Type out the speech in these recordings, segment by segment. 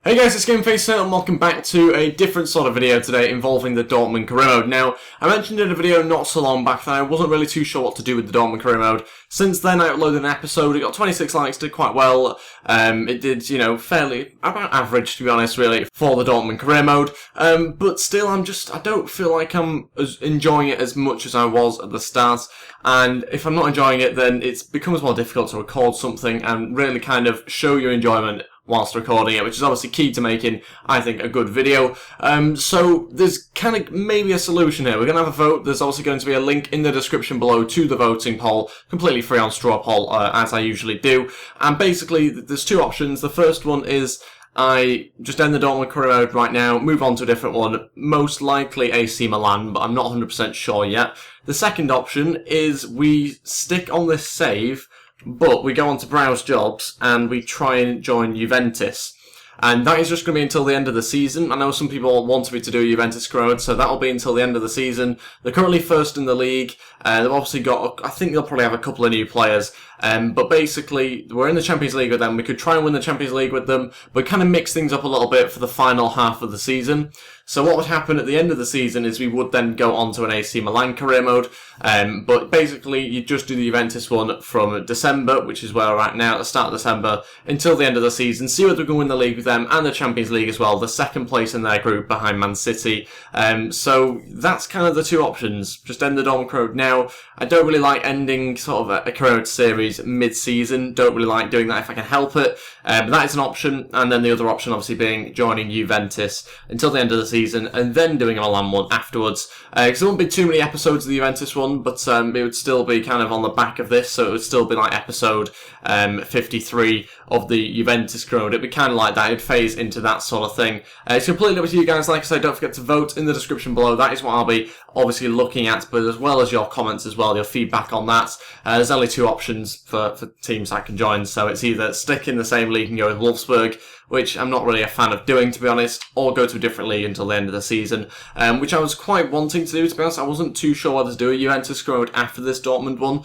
Hey guys, it's GameFace here and welcome back to a different sort of video today involving the Dortmund career mode. Now, I mentioned in a video not so long back that I wasn't really too sure what to do with the Dortmund career mode. Since then, I uploaded an episode, it got 26 likes, did quite well. It did, fairly, about average to be honest, really, for the Dortmund career mode. But still, I don't feel like I'm enjoying it as much as I was at the start. And if I'm not enjoying it, then it becomes more difficult to record something and really kind of show your enjoyment whilst recording it, which is obviously key to making, I think, a good video. So there's kind of maybe a solution here. We're going to have a vote. There's also going to be a link in the description below to the voting poll, completely free on straw poll, as I usually do. And basically, there's two options. The first one is I just end the Dortmund career mode right now, move on to a different one, most likely AC Milan, but I'm not 100% sure yet. The second option is we stick on this save, but we go on to browse jobs and we try and join Juventus. And that is just going to be until the end of the season. I know some people want me to do Juventus career, so that'll be until the end of the season. They're currently first in the league. They've obviously got, I think they'll probably have a couple of new players. But basically, we're in the Champions League with them. We could try and win the Champions League with them, but kind of mix things up a little bit for the final half of the season. So what would happen at the end of the season is we would then go on to an AC Milan career mode. But basically, you just do the Juventus one from December, which is where we're at now, at the start of December, until the end of the season. See whether we can win the league with them and the Champions League as well. The second place in their group behind Man City. So that's kind of the two options. Just end the Dortmund career mode now. I don't really like ending sort of a career mode series mid-season. Don't really like doing that if I can help it. But that is an option. And then the other option obviously being joining Juventus until the end of the season and then doing a Milan one afterwards. Because there won't be too many episodes of the Juventus one, but it would still be kind of on the back of this, so it would still be like episode 53 of the Juventus career mode. It'd be kind of like that. It'd phase into that sort of thing. It's completely up to you guys. Like I said, don't forget to vote in the description below. That is what I'll be obviously looking at, but as well as your comments as well, your feedback on that. There's only two options for teams I can join, so it's either stick in the same league and go with Wolfsburg, which I'm not really a fan of doing, to be honest, or go to a different league until the end of the season, which I was quite wanting to do, to be honest. I wasn't too sure whether to do a Juventus career mode after this Dortmund one,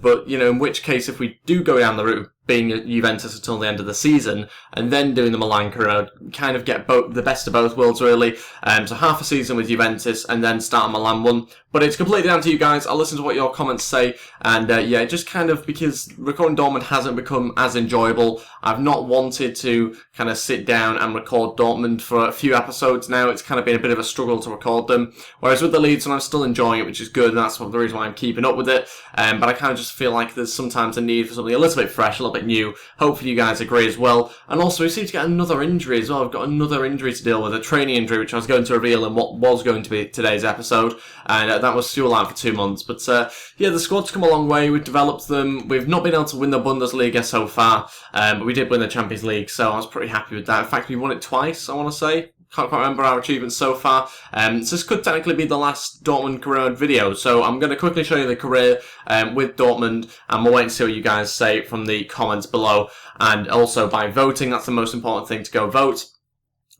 but, in which case, if we do go down the route being at Juventus until the end of the season, and then doing the Milan career mode, kind of get the best of both worlds, really. So half a season with Juventus, and then start a Milan one. But it's completely down to you guys. I'll listen to what your comments say, and just kind of, because recording Dortmund hasn't become as enjoyable, I've not wanted to kind of sit down and record Dortmund for a few episodes now. It's kind of been a bit of a struggle to record them. Whereas with the Leeds one, I'm still enjoying it, which is good, and that's the reason why I'm keeping up with it. But I kind of just feel like there's sometimes a need for something a little bit fresh, a little bit new. Hopefully you guys agree as well. And also, we seem to get another injury as well. I've got another injury to deal with, a training injury, which I was going to reveal in what was going to be today's episode. And that was still out for 2 months. But the squad's come a long way. We've developed them. We've not been able to win the Bundesliga so far, but we did win the Champions League, so I was pretty happy with that. In fact, we won it twice, I want to say. Can't quite remember our achievements so far. So this could technically be the last Dortmund career mode video. So I'm going to quickly show you the career with Dortmund, and we'll wait and see what you guys say from the comments below. And also by voting, that's the most important thing, to go vote.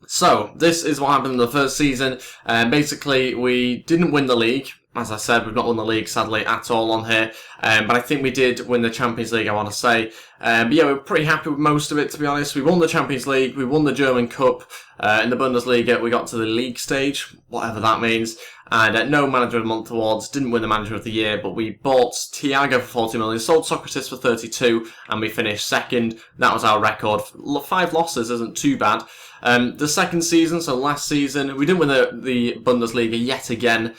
So this is what happened in the first season. Basically, we didn't win the league. As I said, we've not won the league, sadly, at all on here. But I think we did win the Champions League, I want to say. But yeah, we're pretty happy with most of it, to be honest. We won the Champions League, we won the German Cup. In the Bundesliga, we got to the league stage, whatever that means. And no Manager of the Month awards, didn't win the Manager of the Year, but we bought Thiago for 40 million, sold Socrates for 32, and we finished second. That was our record. 5 losses isn't too bad. The second season, so last season, we didn't win the Bundesliga yet again.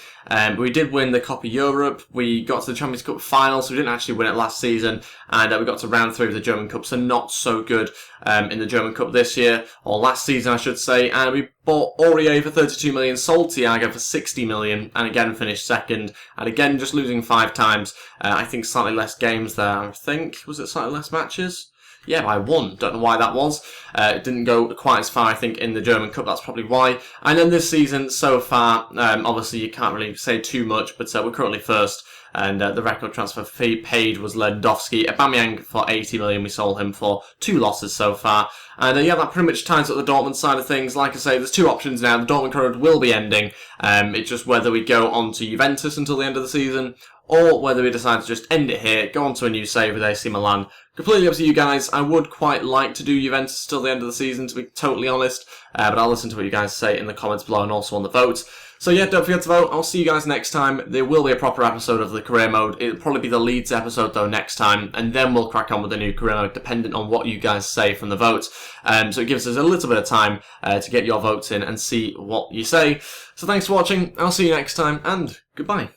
We did win the Copa Europe. We got to the Champions Cup final, so we didn't actually win it last season. And we got to round 3 of the German Cup, so not so good in the German Cup this year, or last season, I should say. And we bought Aurier for 32 million, sold Thiago for 60 million, and again finished second. And again, just losing 5 times. I think slightly less games there, I think. Was it slightly less matches? Yeah, by 1. Don't know why that was. It didn't go quite as far, I think, in the German Cup. That's probably why. And then this season, so far, obviously you can't really say too much, but we're currently first. and the record transfer fee paid was Lewandowski. Aubameyang for 80 million, we sold him for 2 losses so far. And yeah, that pretty much ties up the Dortmund side of things. Like I say, there's 2 options now. The Dortmund career will be ending. It's just whether we go on to Juventus until the end of the season, or whether we decide to just end it here, go on to a new save with AC Milan. Completely up to you guys. I would quite like to do Juventus till the end of the season, to be totally honest, but I'll listen to what you guys say in the comments below and also on the vote. So yeah, don't forget to vote. I'll see you guys next time. There will be a proper episode of the career mode. It'll probably be the Leeds episode though next time, and then we'll crack on with the new career mode, dependent on what you guys say from the vote. So it gives us a little bit of time to get your votes in and see what you say. So thanks for watching. I'll see you next time, and goodbye.